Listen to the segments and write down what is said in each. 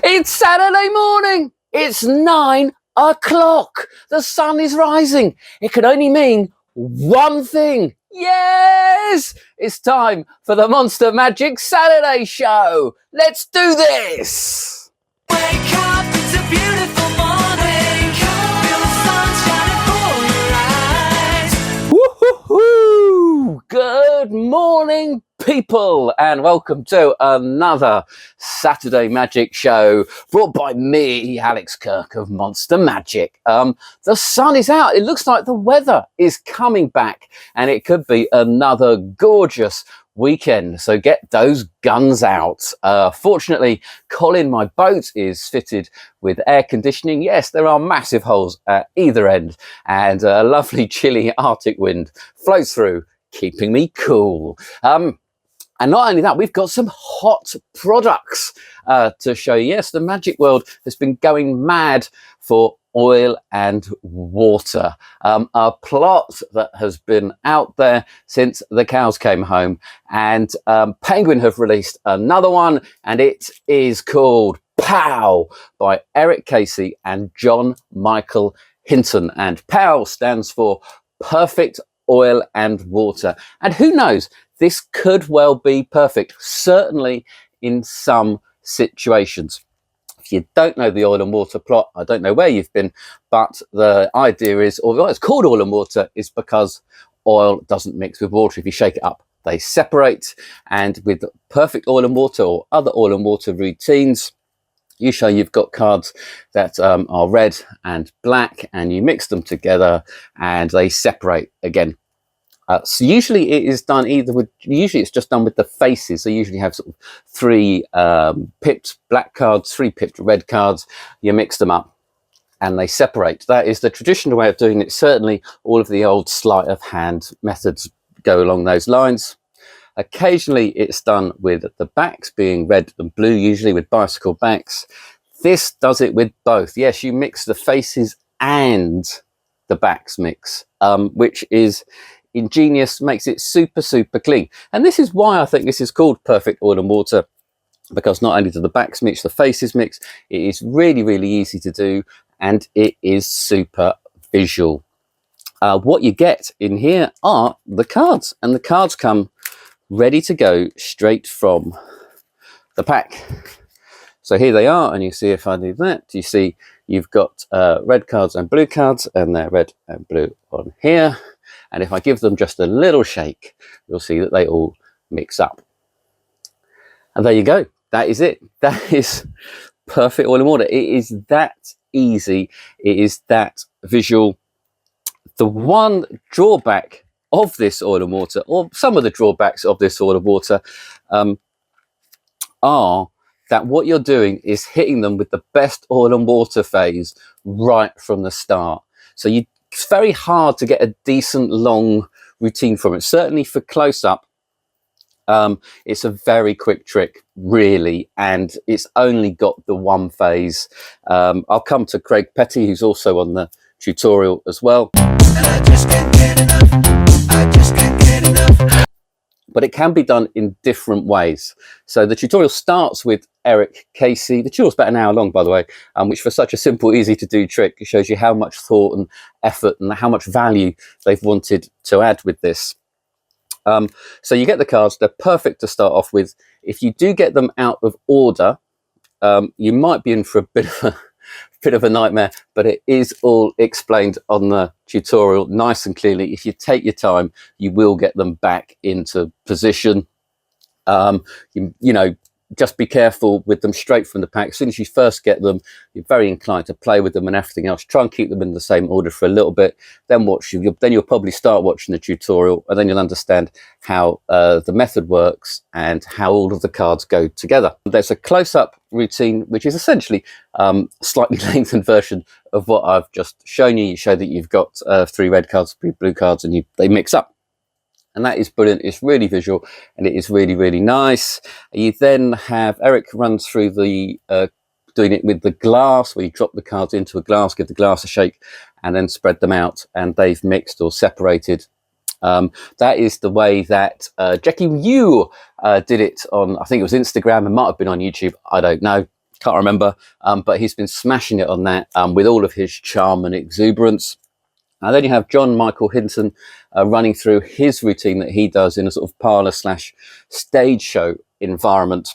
It's Saturday morning. It's 9 o'clock. The sun is rising. It could only mean one thing. Yes! It's time for the Monster Magic Saturday show. Let's do this. Wake up, it's a beautiful morning. Feel the sun shining for your eyes. Woo-hoo-hoo! Good morning, people, and welcome to another Saturday Magic show brought by me, Alex Kirk of Monster Magic. The sun is out. It looks like the weather is coming back, and it could be another gorgeous weekend, so get those guns out. Fortunately, Colin, my boat, is fitted with air conditioning. Yes, there are massive holes at either end, and a lovely chilly Arctic wind flows through, keeping me cool. And not only that, we've got some hot products to show you. Yes, the magic world has been going mad for oil and water. A plot that has been out there since the cows came home. And Penguin have released another one, and it is called POW by Erik Casey and John Michael Hinton. And POW stands for Perfect Oil and Water. And who knows, this could well be perfect, certainly in some situations. If you don't know the oil and water plot, I don't know where you've been, but the idea is, or why it's called oil and water, is because oil doesn't mix with water. If you shake it up, they separate. And with perfect oil and water or other oil and water routines, usually you've got cards that are red and black, and you mix them together and they separate again. So usually it is done either with, usually it's just done with the faces. So you usually have sort of three pipped black cards, three pipped red cards. You mix them up and they separate. That is the traditional way of doing it. Certainly all of the old sleight of hand methods go along those lines. Occasionally it's done with the backs being red and blue, usually with bicycle backs. This does it with both. Yes, you mix the faces and the backs mix, which is ingenious, makes it super clean. And this is why I think this is called Perfect Oil and Water, because not only do the backs mix, the faces mix. It is really easy to do, and it is super visual. What you get in here are the cards, and the cards come ready to go straight from the pack. So here they are, and you see, if I do that, you see you've got red cards and blue cards, and they're red and blue on here. And if I give them just a little shake, you'll see that they all mix up. And there you go. That is it. That is perfect oil and water. It is that easy. It is that visual. The one drawback of this oil and water, or some of the drawbacks of this oil and water, are that what you're doing is hitting them with the best oil and water phase right from the start. So it's very hard to get a decent long routine from it. Certainly for close-up, it's a very quick trick, really, and it's only got the one phase. I'll come to Craig Petty, who's also on the tutorial as well. I just can't get enough. I just can't get enough. But it can be done in different ways. So the tutorial starts with Erik Casey. The tutorial's about an hour long, by the way, which for such a simple, easy to do trick, it shows you how much thought and effort and how much value they've wanted to add with this. So you get the cards, they're perfect to start off with. If you do get them out of order, you might be in for a bit of a nightmare, but it is all explained on the tutorial nice and clearly. If you take your time, you will get them back into position. You know, just be careful with them straight from the pack. As soon as you first get them, you're very inclined to play with them and everything else. Try and keep them in the same order for a little bit. Then you'll probably start watching the tutorial, and then you'll understand how the method works and how all of the cards go together. There's a close-up routine, which is essentially a slightly lengthened version of what I've just shown you. You show that you've got three red cards, three blue cards, and they mix up. And that is brilliant. It's really visual, and it is really nice. You then have Erik runs through the doing it with the glass, where you drop the cards into a glass, give the glass a shake, and then spread them out, and they've mixed or separated. That is the way that Jackie Yu did it on, I think it was Instagram, and might have been on YouTube, I don't know. can't remember, but he's been smashing it on that with all of his charm and exuberance. And then you have John Michael Hinton running through his routine that he does in a sort of parlour / stage show environment.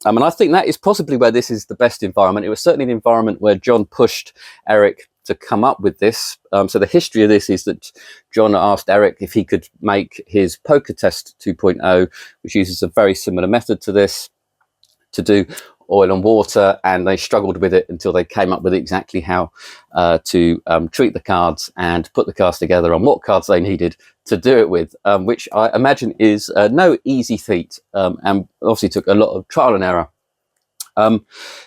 And I think that is possibly where this is the best environment. It was certainly an environment where John pushed Erik to come up with this. So the history of this is that John asked Erik if he could make his poker test 2.0, which uses a very similar method to this, to do oil and water, and they struggled with it until they came up with exactly how to treat the cards and put the cards together on what cards they needed to do it with, which I imagine is no easy feat, and obviously took a lot of trial and error.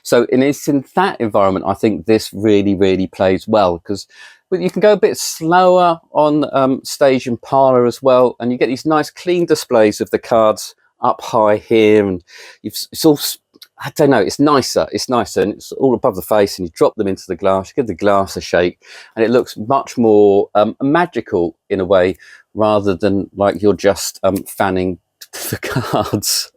So it's in that environment I think this really plays well, because you can go a bit slower on stage and parlour as well, and you get these nice clean displays of the cards up high here, and it's all, I don't know, it's nicer, and it's all above the face, and you drop them into the glass, you give the glass a shake, and it looks much more magical in a way, rather than like you're just fanning the cards.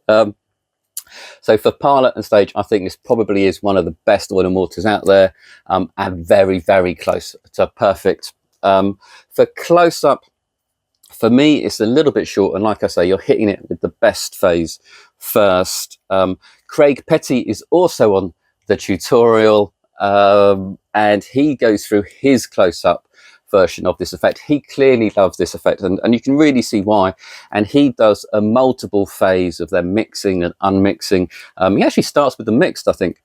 So for parlour and stage, I think this probably is one of the best oil and waters out there, and very close to perfect. For close-up, for me, it's a little bit short, and like I say, you're hitting it with the best phase first. Craig Petty is also on the tutorial, and he goes through his close-up version of this effect. He clearly loves this effect, and you can really see why. And he does a multiple phase of them mixing and unmixing. He actually starts with the mixed, I think.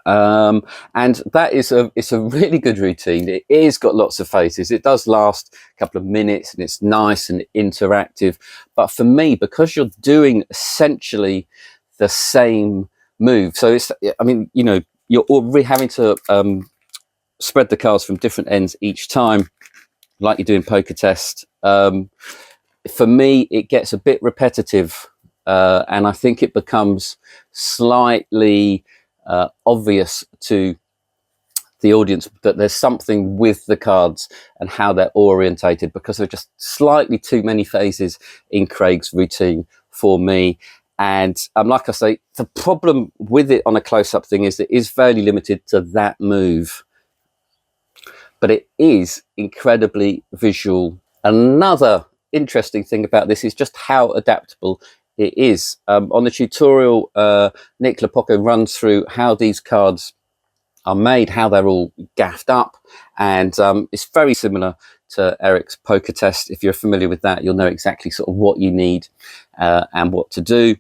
And that is it's a really good routine. It is got lots of phases. It does last a couple of minutes, and it's nice and interactive. But for me, because you're doing essentially the same move, so it's, I mean, you know, you're already having to spread the cards from different ends each time, like you do in poker test. For me, it gets a bit repetitive, and I think it becomes slightly obvious to the audience that there's something with the cards and how they're orientated, because there are just slightly too many phases in Craig's routine for me. And like I say, the problem with it on a close-up thing is it is fairly limited to that move, but it is incredibly visual. Another interesting thing about this is just how adaptable it is. On the tutorial, Nick Lopoco runs through how these cards are made, how they're all gaffed up, and it's very similar to Erik's poker test. If you're familiar with that, you'll know exactly sort of what you need and what to do.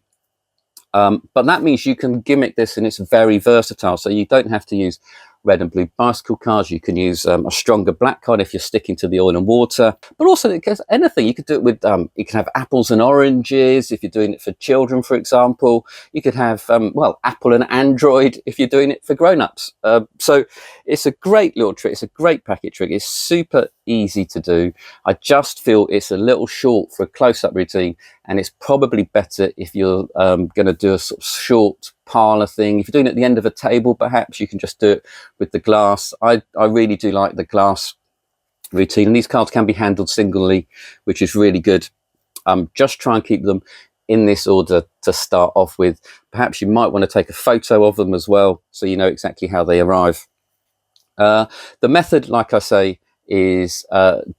But that means you can gimmick this, and it's very versatile. So you don't have to use red and blue bicycle cards. You can use a stronger black card if you're sticking to the oil and water. But also, it gets anything. You could do it with, you can have apples and oranges if you're doing it for children, for example. You could have, well, apple and Android if you're doing it for grown-ups. So it's a great little trick. It's a great packet trick. It's super easy to do. I just feel it's a little short for a close-up routine, and it's probably better if you're going to do a sort of short parlour thing. If you're doing it at the end of a table, perhaps you can just do it with the glass. I really do like the glass routine, and these cards can be handled singly, which is really good. Just try and keep them in this order to start off with. Perhaps you might want to take a photo of them as well, so you know exactly how they arrive. The method, like I say, is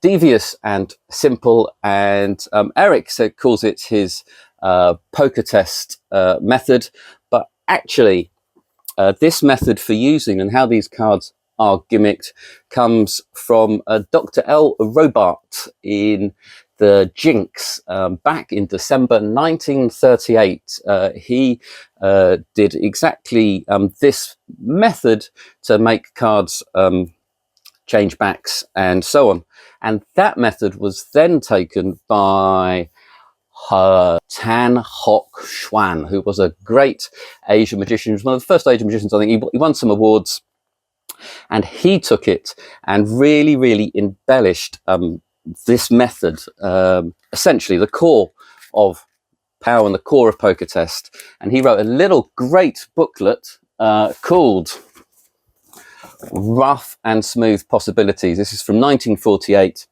devious and simple, and Erik calls it his poker test method, but actually this method for using and how these cards are gimmicked comes from Dr. L. Robart in the Jinx back in December 1938. He did exactly this method to make cards change backs and so on, and that method was then taken by Tan Hock Xuan, who was a great Asian magician. He was one of the first Asian magicians, I think. He won some awards, and he took it and really embellished this method, essentially the core of power and the core of poker test. And he wrote a little great booklet called Rough and Smooth Possibilities. This is from 1948.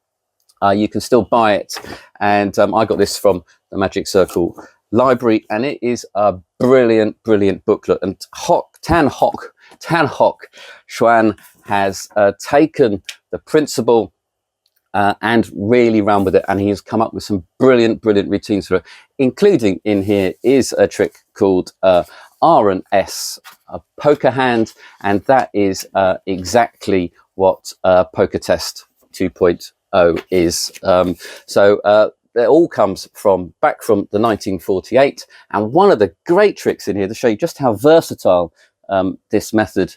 You can still buy it, and I got this from the Magic Circle library, and it is a brilliant, brilliant booklet. And Tan Hock Chien has taken the principle and really run with it, and he has come up with some brilliant routines for it, including in here is a trick called R and S, a poker hand, and that is exactly what Poker Test 2.0 is. It all comes back from the 1948, and one of the great tricks in here to show you just how versatile this method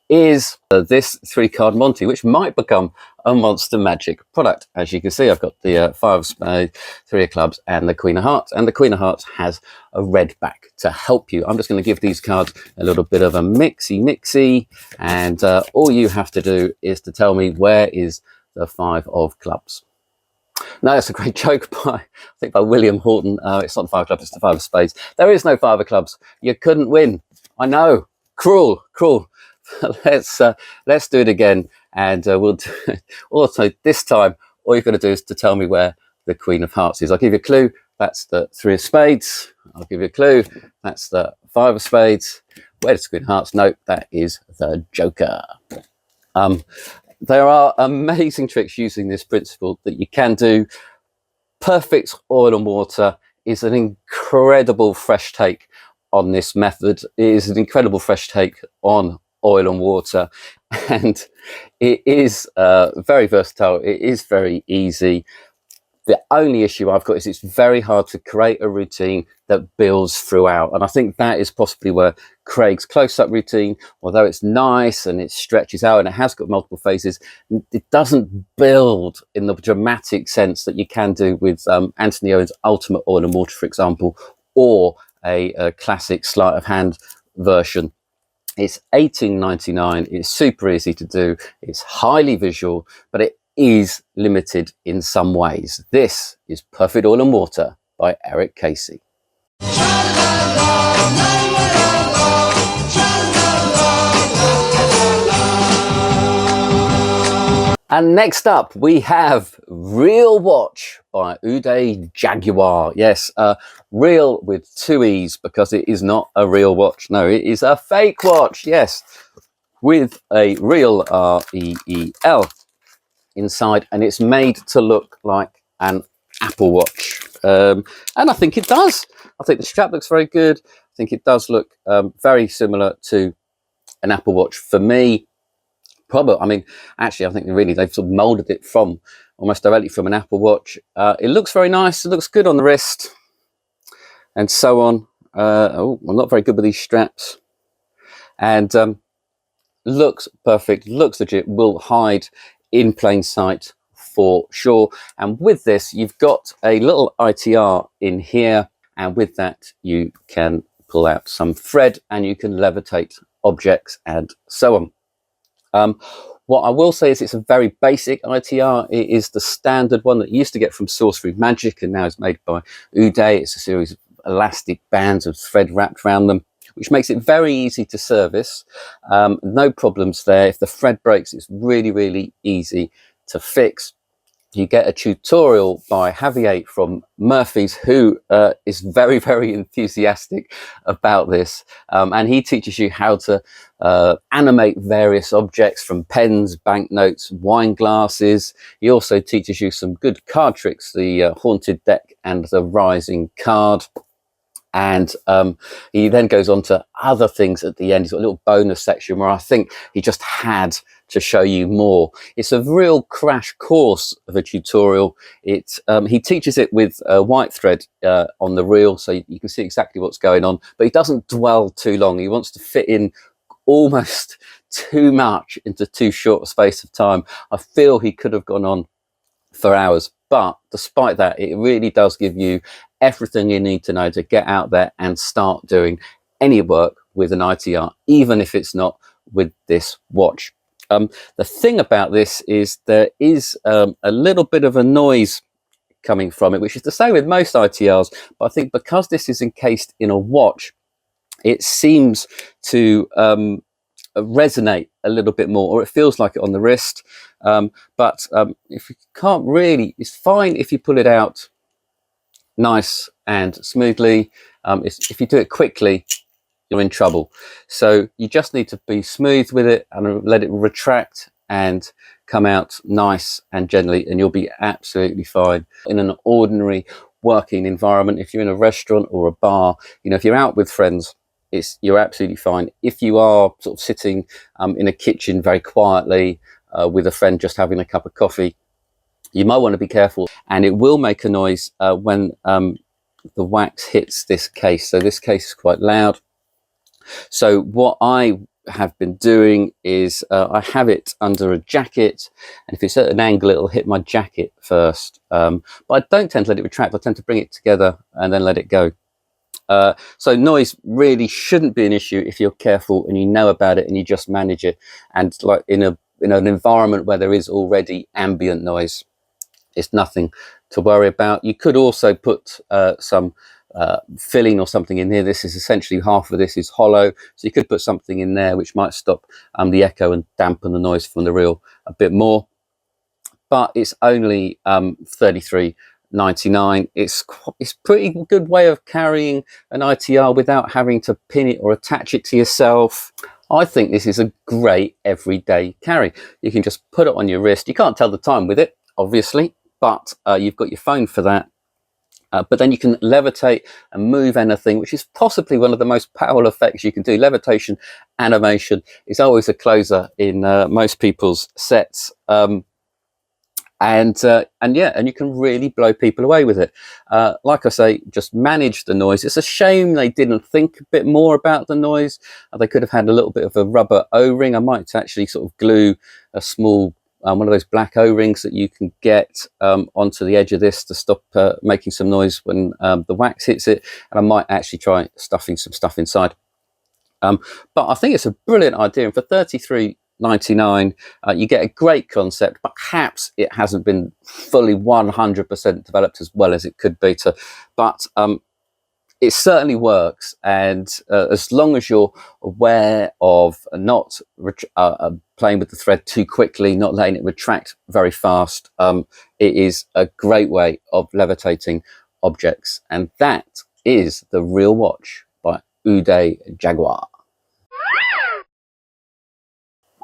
is this 3-card Monty, which might become a Monster Magic product. As you can see, I've got the 5 of spades, 3 of clubs, and the Queen of Hearts, and the Queen of Hearts has a red back to help you. I'm just going to give these cards a little bit of a mixy, and all you have to do is to tell me where is the 5 of clubs. No, that's a great joke I think by William Horton. It's not the 5 of clubs, it's the 5 of spades. There is no 5 of clubs. You couldn't win. I know. Cruel. Let's do it again, and we'll do it. Also this time all you've got to do is to tell me where the Queen of Hearts is. I'll give you a clue. That's the 3 of spades. I'll give you a clue. That's the 5 of spades. Where's the Queen of Hearts? No, that is the Joker. There are amazing tricks using this principle that you can do. Perfect Oil and Water is an incredible fresh take on this method. It is an incredible fresh take on oil and water, and it is very versatile. It is very easy. The only issue I've got is it's very hard to create a routine that builds throughout, and I think that is possibly where Craig's close-up routine, although it's nice and it stretches out and it has got multiple phases, it doesn't build in the dramatic sense that you can do with Anthony Owen's Ultimate Oil and Water, for example, or a classic sleight of hand version. It's $18.99. It's super easy to do. It's highly visual, but it is limited in some ways. This is Perfect Oil and Water by Erik Casey. And next up, we have Real Watch by Uday Jadugar. Yes, real with 2 E's, because it is not a real watch. No, it is a fake watch. Yes, with a real REEL inside, and it's made to look like an Apple Watch. And I think it does. I think the strap looks very good. I think it does look very similar to an Apple Watch for me. Probably, I mean, actually, I think they've sort of molded it from almost directly from an Apple Watch. It looks very nice. It looks good on the wrist, and so on. I'm not very good with these straps, and looks perfect. Looks legit. Will hide in plain sight for sure. And with this, you've got a little ITR in here, and with that, you can pull out some thread, and you can levitate objects, and so on. What I will say is it's a very basic ITR. It is the standard one that you used to get from Sorcery Magic, and now is made by Uday. It's a series of elastic bands of thread wrapped around them, which makes it very easy to service. No problems there. If the thread breaks, it's really easy to fix. You get a tutorial by Javier from Murphy's, who is very enthusiastic about this, and he teaches you how to animate various objects from pens, banknotes, wine glasses. He also teaches you some good card tricks, the Haunted Deck and the Rising Card. And he then goes on to other things at the end. He's got a little bonus section where I think he just had to show you more. It's a real crash course of a tutorial. He teaches it with white thread on the reel, so you can see exactly what's going on, but he doesn't dwell too long. He wants to fit in almost too much into too short a space of time. I feel he could have gone on for hours, but despite that, it really does give you everything you need to know to get out there and start doing any work with an ITR, even if it's not with this watch. The thing about this is there is a little bit of a noise coming from it, which is the same with most ITRs, but I think because this is encased in a watch, it seems to resonate a little bit more, or it feels like it on the wrist. But if you can't really, it's fine if you pull it out nice and smoothly. If you do it quickly, you're in trouble. So you just need to be smooth with it and let it retract and come out nice and gently, and you'll be absolutely fine. In an ordinary working environment, if you're in a restaurant or a bar, if you're out with friends, you're absolutely fine. If you are sort of sitting in a kitchen very quietly with a friend just having a cup of coffee, you might want to be careful, and it will make a noise when the wax hits this case. So this case is quite loud. So what I have been doing is I have it under a jacket, and if it's at an angle, it'll hit my jacket first. But I don't tend to let it retract. I tend to bring it together and then let it go. So noise really shouldn't be an issue if you're careful and you know about it and you just manage it. And like in an environment where there is already ambient noise, it's nothing to worry about. You could also put some filling or something in here. This is essentially, half of this is hollow, so you could put something in there which might stop the echo and dampen the noise from the reel a bit more. But it's only $33.99. It's pretty good way of carrying an ITR without having to pin it or attach it to yourself. I think this is a great everyday carry. You can just put it on your wrist. You can't tell the time with it, obviously, but you've got your phone for that. But then you can levitate and move anything, which is possibly one of the most powerful effects you can do. Levitation animation is always a closer in most people's sets. And you can really blow people away with it. Like I say, just manage the noise. It's a shame they didn't think a bit more about the noise. They could have had a little bit of a rubber O-ring. I might actually sort of glue a small one of those black O-rings that you can get onto the edge of this to stop making some noise when the wax hits it. And I might actually try stuffing some stuff inside. But I think it's a brilliant idea. And for $33.99, you get a great concept. Perhaps it hasn't been fully 100% developed as well as it could be. But it certainly works, and as long as you're aware of not playing with the thread too quickly, not letting it retract very fast, it is a great way of levitating objects. And that is the Real Watch by Uday Jaguar.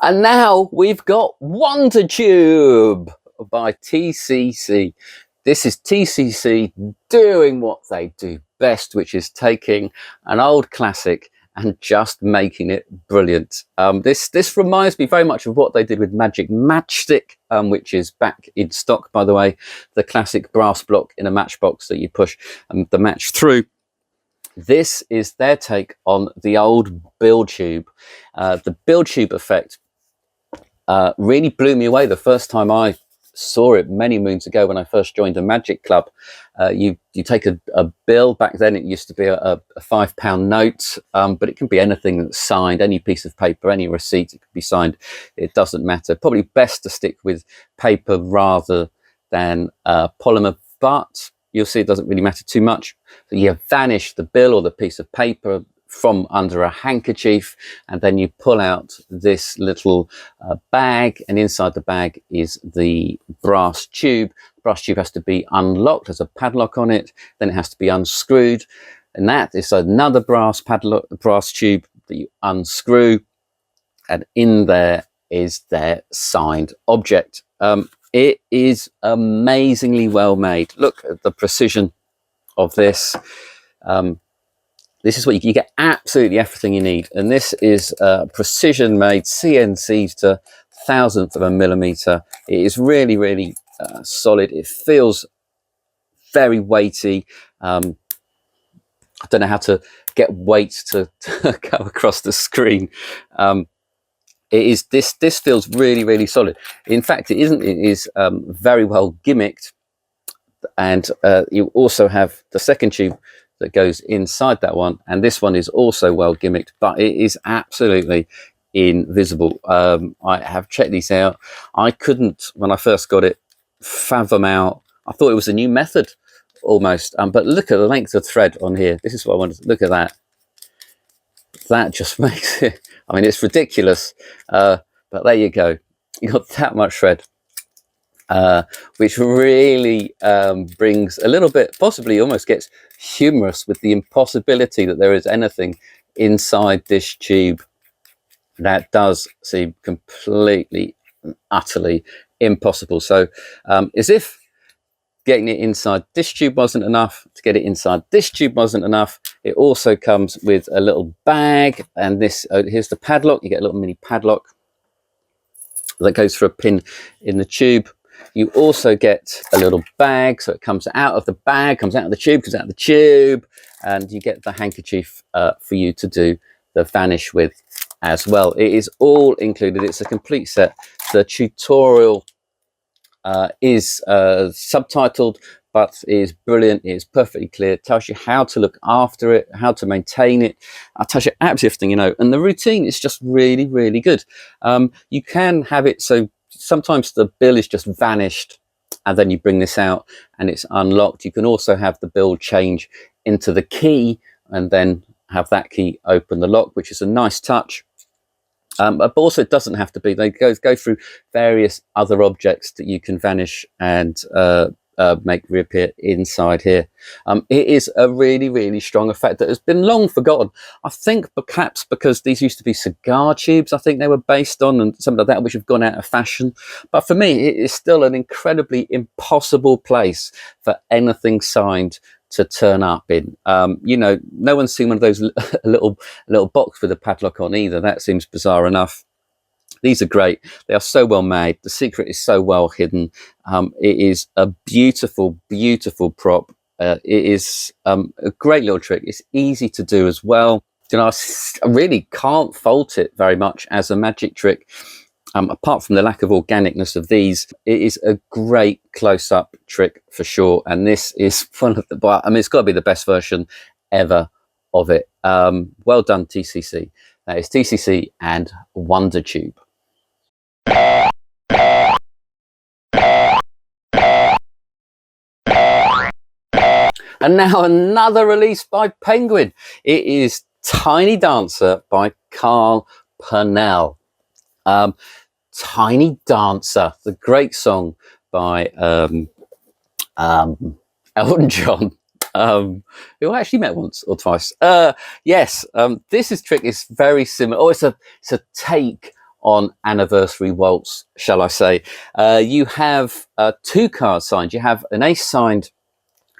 And now we've got Wonder Tube by TCC. This is TCC doing what they do best, which is taking an old classic and just making it brilliant. This reminds me very much of what they did with Magic Matchstick, which is back in stock, by the way, the classic brass block in a matchbox that you push the match through. This is their take on the old bill tube. The bill tube effect really blew me away the first time I saw it many moons ago when I first joined a magic club. You take a bill. Back then it used to be a £5 note, but it can be anything that's signed, any piece of paper, any receipt, it could be signed. It doesn't matter. Probably best to stick with paper rather than polymer, but you'll see it doesn't really matter too much. So you vanish the bill or the piece of paper from under a handkerchief, and then you pull out this little bag, and inside the bag is the brass tube. The brass tube has to be unlocked. There's a padlock on it, then it has to be unscrewed, and that is another brass tube that you unscrew, and in there is their signed object. It is amazingly well made. Look at the precision of this. This is what you get, absolutely everything you need. And this is precision made, CNC to thousandth of a millimeter. It is really, really solid. It feels very weighty. I don't know how to get weight to go across the screen. This feels really, really solid. In fact, it isn't. It is very well gimmicked. And you also have the second tube that goes inside that one, and this one is also well gimmicked, but it is absolutely invisible. I have checked these out. I couldn't, when I first got it, fathom out. I thought it was a new method almost, but look at the length of thread on here. This is what I wanted to look at. That just makes it, I mean, it's ridiculous, but there you go. You got that much thread. which really brings a little bit, possibly almost gets humorous with the impossibility that there is anything inside this tube that does seem completely and utterly impossible. So as if getting it inside this tube wasn't enough, to get it inside this tube wasn't enough, it also comes with a little bag, and this here's the padlock. You get a little mini padlock that goes for a pin in the tube. You also get a little bag, so it comes out of the bag, comes out of the tube, comes out of the tube, and you get the handkerchief for you to do the vanish with as well. It is all included. It's a complete set. The tutorial is subtitled, but is brilliant. It is perfectly clear. It tells you how to look after it, how to maintain it. It tells you absolutely everything, you know. And the routine is just really, really good. You can have it so sometimes the bill is just vanished, and then you bring this out and it's unlocked. You can also have the bill change into the key, and then have that key open the lock, which is a nice touch. But also it doesn't have to be. They go through various other objects that you can vanish and make reappear inside here. It is a really, really strong effect that has been long forgotten. I think perhaps because these used to be cigar tubes, I think they were based on, and something like that, which have gone out of fashion. But for me, it is still an incredibly impossible place for anything signed to turn up in. You know, no one's seen one of those little box with a padlock on either. That seems bizarre enough. These are great. They are so well made. The secret is so well hidden. It is a beautiful, beautiful prop. It is a great little trick. It's easy to do as well. You know, I really can't fault it very much as a magic trick. Apart from the lack of organicness of these, it is a great close-up trick for sure. And this is one of the, I mean, it's got to be the best version ever of it. Well done, TCC. That is TCC and Wonder Tube. And now another release by Penguin. It is Tiny Dancer by Carl Pernell. Tiny Dancer, the great song by Elton John, who I actually met once or twice. Yes, this trick is very similar. Oh, it's a take on Anniversary Waltz, shall I say. You have two cards signed. You have an ace signed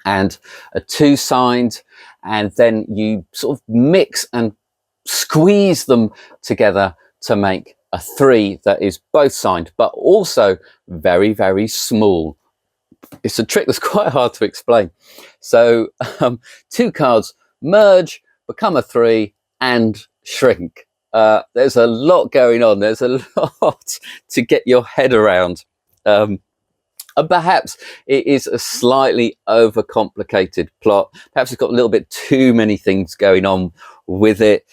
and a two signed, and then you sort of mix and squeeze them together to make a three that is both signed, but also very, very small. It's a trick that's quite hard to explain. So two cards merge, become a three, and shrink. There's a lot going on. There's a lot to get your head around. And perhaps it is a slightly overcomplicated plot. Perhaps it's got a little bit too many things going on with it.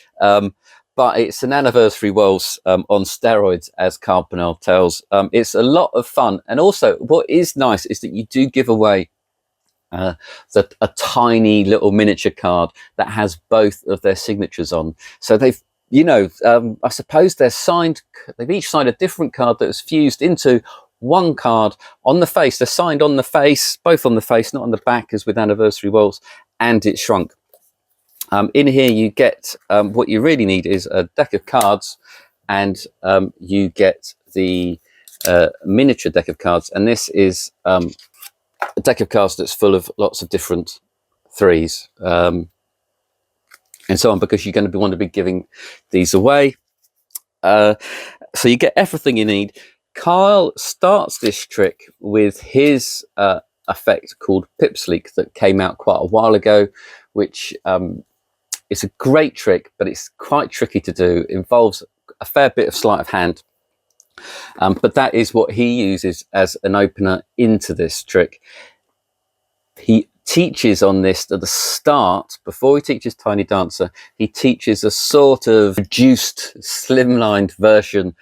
But it's an anniversary waltz on steroids, as Carl Pernell tells. It's a lot of fun. And also, what is nice is that you do give away a tiny little miniature card that has both of their signatures on. So they've, you know, I suppose they've each signed a different card that was fused into one card on the face. They're signed on the face, both on the face, not on the back as with anniversary waltz, and it's shrunk. In here you get what you really need is a deck of cards, and you get the miniature deck of cards, and this is a deck of cards that's full of lots of different threes and so on, because you're going to want to be giving these away. So you get everything you need. Kyle starts this trick with his effect called Pipsleek that came out quite a while ago, which it's a great trick, but it's quite tricky to do. It involves a fair bit of sleight of hand. But that is what he uses as an opener into this trick. He teaches on this at the start, before he teaches Tiny Dancer, he teaches a sort of reduced, slimlined version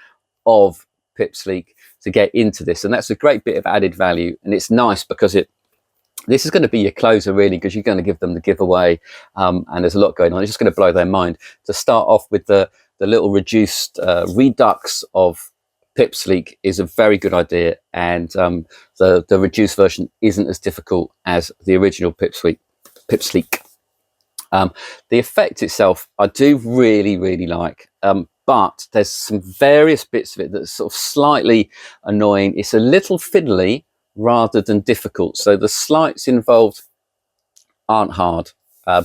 of Pipsleek to get into this. And that's a great bit of added value. And it's nice because this is going to be your closer, really, because you're going to give them the giveaway, and there's a lot going on. It's just going to blow their mind to start off with the little reduced redux of Pipsleek is a very good idea, and the reduced version isn't as difficult as the original Pipsleek. The effect itself, I do really like, but there's some various bits of it that's sort of slightly annoying. It's a little fiddly rather than difficult, so the sleights involved aren't hard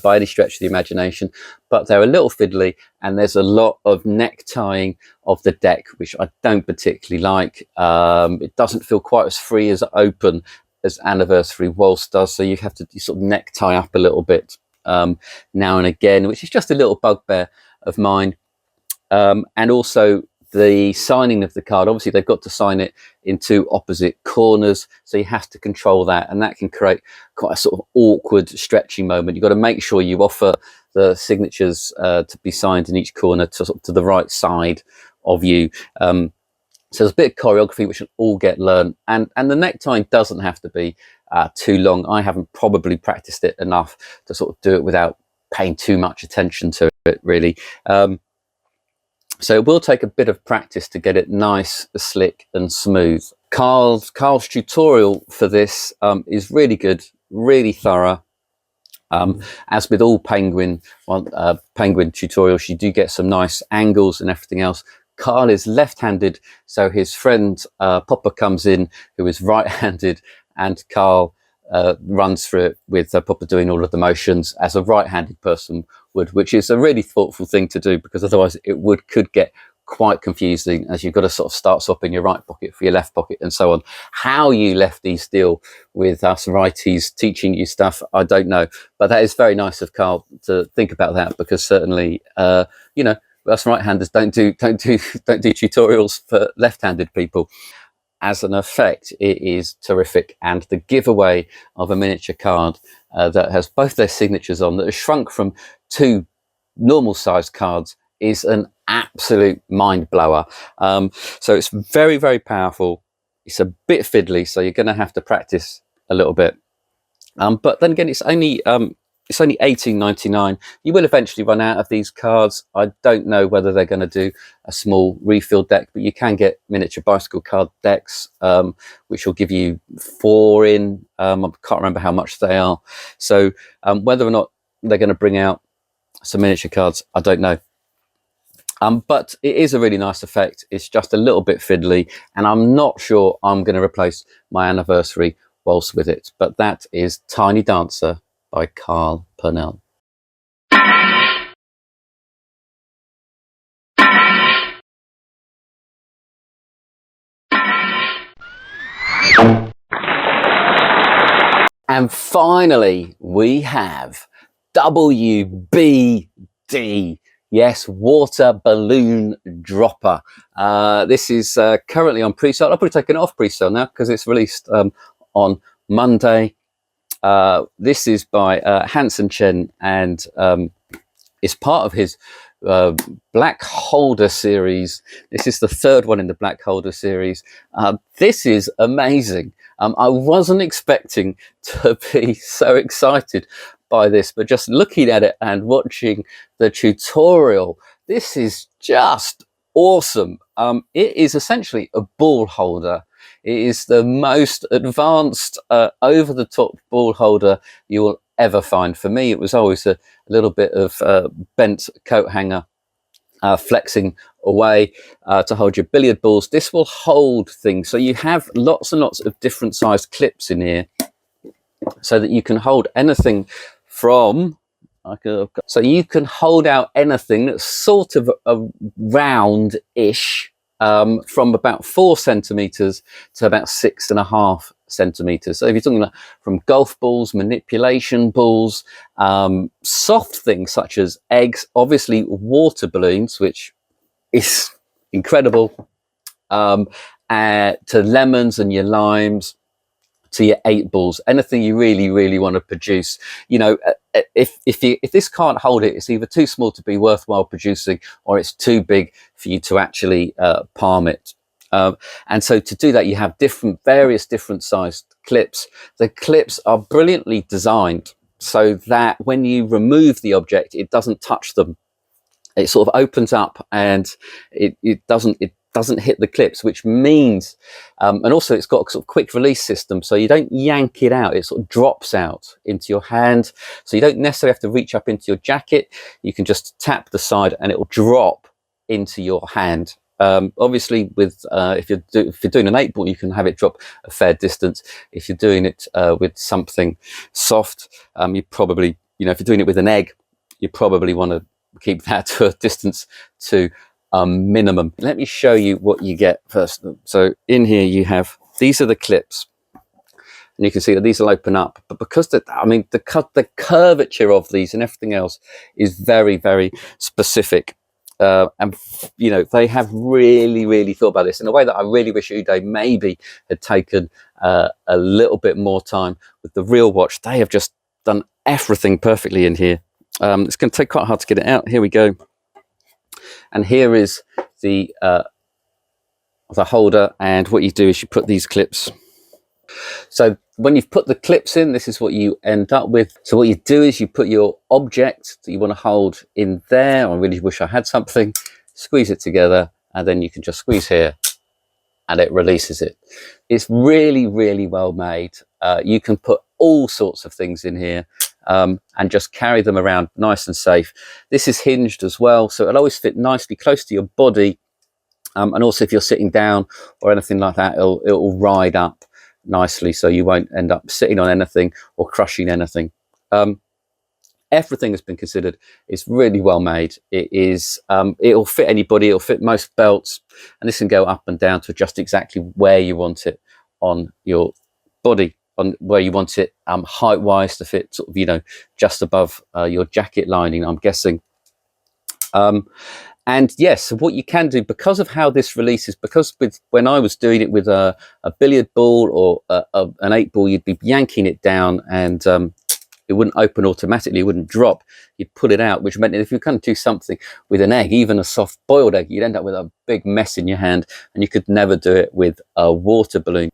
by any stretch of the imagination, but they're a little fiddly, and there's a lot of neck tying of the deck, which I don't particularly like. It doesn't feel quite as free as open as Anniversary Waltz does, so you have to sort of neck tie up a little bit now and again, which is just a little bugbear of mine. And also the signing of the card, obviously they've got to sign it in two opposite corners, so you have to control that, and that can create quite a sort of awkward stretching moment. You've got to make sure you offer the signatures to be signed in each corner to sort of to the right side of you. So there's a bit of choreography which will all get learned, and the necktie doesn't have to be too long. I haven't probably practiced it enough to sort of do it without paying too much attention to it, really. So it will take a bit of practice to get it nice, slick and smooth. Carl's tutorial for this is really good, really thorough. As with all penguin tutorials, you do get some nice angles and everything else. Carl is left-handed, so his friend Popper comes in, who is right-handed, and Carl runs through it with Popper doing all of the motions as a right-handed person would, which is a really thoughtful thing to do, because otherwise it could get quite confusing, as you've got to sort of start swapping your right pocket for your left pocket and so on. How you lefties deal with us righties teaching you stuff, I don't know, but that is very nice of Carl to think about that, because certainly you know, us right-handers don't do tutorials for left-handed people. As an effect, it is terrific, and the giveaway of a miniature card that has both their signatures on, that has shrunk from 2 normal sized cards, is an absolute mind blower. So it's very powerful. It's a bit fiddly, so you're going to have to practice a little bit. But then again, it's only $18.99. You will eventually run out of these cards. I don't know whether they're going to do a small refill deck, but you can get miniature bicycle card decks, which will give you 4 in. I can't remember how much they are. So whether or not they're going to bring out some miniature cards, I don't know. But it is a really nice effect. It's just a little bit fiddly, and I'm not sure I'm going to replace my Anniversary Waltz with it. But that is Tiny Dancer by Carl Pernell. And finally, we have WBD. Yes, Water Balloon Dropper. This is currently on pre-sale. I'll probably take it off pre-sale now because it's released on Monday. This is by Hanson Chien, and it's part of his Black Holder series. This is the 3rd one in the Black Holder series. This is amazing. I wasn't expecting to be so excited by this, but just looking at it and watching the tutorial, this is just awesome. It is essentially a ball holder. It is the most advanced over-the-top ball holder you will ever find. For me, it was always a little bit of bent coat hanger flexing away to hold your billiard balls. This will hold things. So you have lots and lots of different sized clips in here, so that you can hold anything from, so you can hold out anything that's sort of a round-ish, from about 4 centimeters to about 6.5 centimeters. So if you're talking about from golf balls, manipulation balls, soft things such as eggs, obviously water balloons, which is incredible, to lemons and your limes, to your 8 balls, anything you really want to produce. You know, if this can't hold it, it's either too small to be worthwhile producing, or it's too big for you to actually palm it. And so to do that, you have various different sized clips. The clips are brilliantly designed so that when you remove the object, it doesn't touch them. it sort of opens up, and it doesn't hit the clips, which means, and also it's got a sort of quick release system, so you don't yank it out, it sort of drops out into your hand, so you don't necessarily have to reach up into your jacket. You can just tap the side and it will drop into your hand. Obviously, with if you're doing an 8-ball, you can have it drop a fair distance. If you're doing it with something soft, you probably, if you're doing it with an egg, you probably want to keep that to a distance to minimum. Let me show you what you get first. So in here you have, these are the clips, and you can see that these will open up, but because the curvature of these and everything else is very, very specific, and they have really thought about this in a way that I really wish Uday maybe had taken a little bit more time with the real watch. They have just done everything perfectly in here. It's going to take quite hard to get it out. Here we go. And here is the holder, and what you do is you put these clips. So when you've put the clips in, this is what you end up with. So what you do is you put your object that you want to hold in there. I really wish I had something. Squeeze it together, and then you can just squeeze here and it releases it. It's really well made. You can put all sorts of things in here, and just carry them around nice and safe. This is hinged as well, so it'll always fit nicely close to your body, and also if you're sitting down or anything like that, it'll ride up nicely, so you won't end up sitting on anything or crushing anything. Everything has been considered. It's really well made. It'll fit anybody, it'll fit most belts, and this can go up and down to adjust exactly where you want it on your body, on where you want it height wise to fit sort of, just above your jacket lining, I'm guessing. And yes, what you can do, because of how this releases, because when I was doing it with a billiard ball or an 8-ball, you'd be yanking it down, and it wouldn't open automatically, it wouldn't drop. You'd pull it out, which meant that if you kind of do something with an egg, even a soft boiled egg, you'd end up with a big mess in your hand, and you could never do it with a water balloon.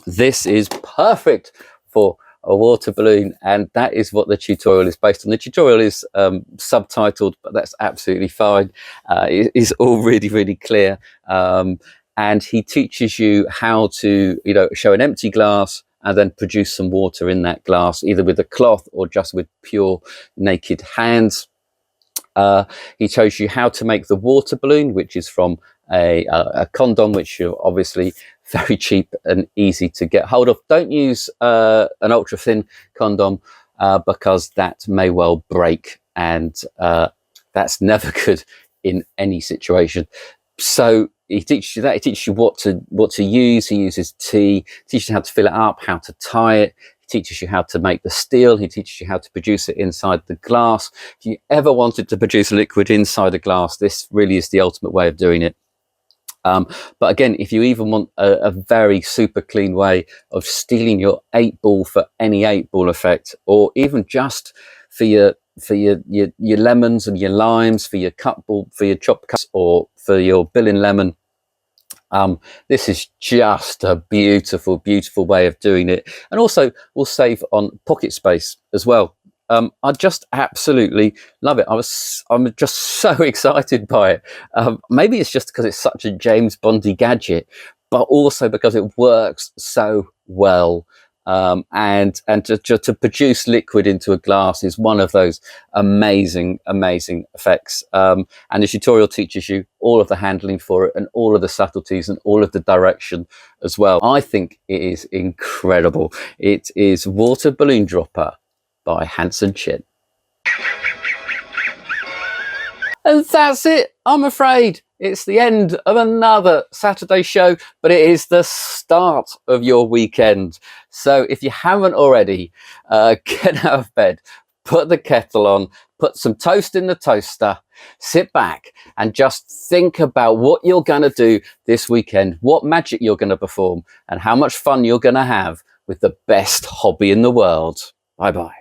This is perfect for a water balloon, and that is what the tutorial is based on. The tutorial is subtitled, but that's absolutely fine. It is all really clear, and he teaches you how to show an empty glass and then produce some water in that glass, either with a cloth or just with pure naked hands. He shows you how to make the water balloon, which is from a condom, which you're obviously very cheap and easy to get hold of. Don't use an ultra thin condom, because that may well break, and that's never good in any situation. So he teaches you that. He teaches you what to use. He uses tea. He teaches you how to fill it up, how to tie it. He teaches you how to make the steel. He teaches you how to produce it inside the glass. If you ever wanted to produce a liquid inside a glass, this really is the ultimate way of doing it. But again, if you even want a very super clean way of stealing your 8-ball for any 8-ball effect, or even just for your lemons and your limes, for your cut ball, for your chopped cuts, or for your bill and lemon, this is just a beautiful way of doing it, and also will save on pocket space as well. I just absolutely love it. I'm just so excited by it. Maybe it's just because it's such a James Bondy gadget, but also because it works so well. And to produce liquid into a glass is one of those amazing effects. And the tutorial teaches you all of the handling for it, and all of the subtleties, and all of the direction as well. I think it is incredible. It is Water Balloon Dropper by Hanson Chien. And that's it, I'm afraid. It's the end of another Saturday show, but it is the start of your weekend. So if you haven't already, get out of bed, put the kettle on, put some toast in the toaster, sit back and just think about what you're going to do this weekend, what magic you're going to perform, and how much fun you're going to have with the best hobby in the world. Bye-bye.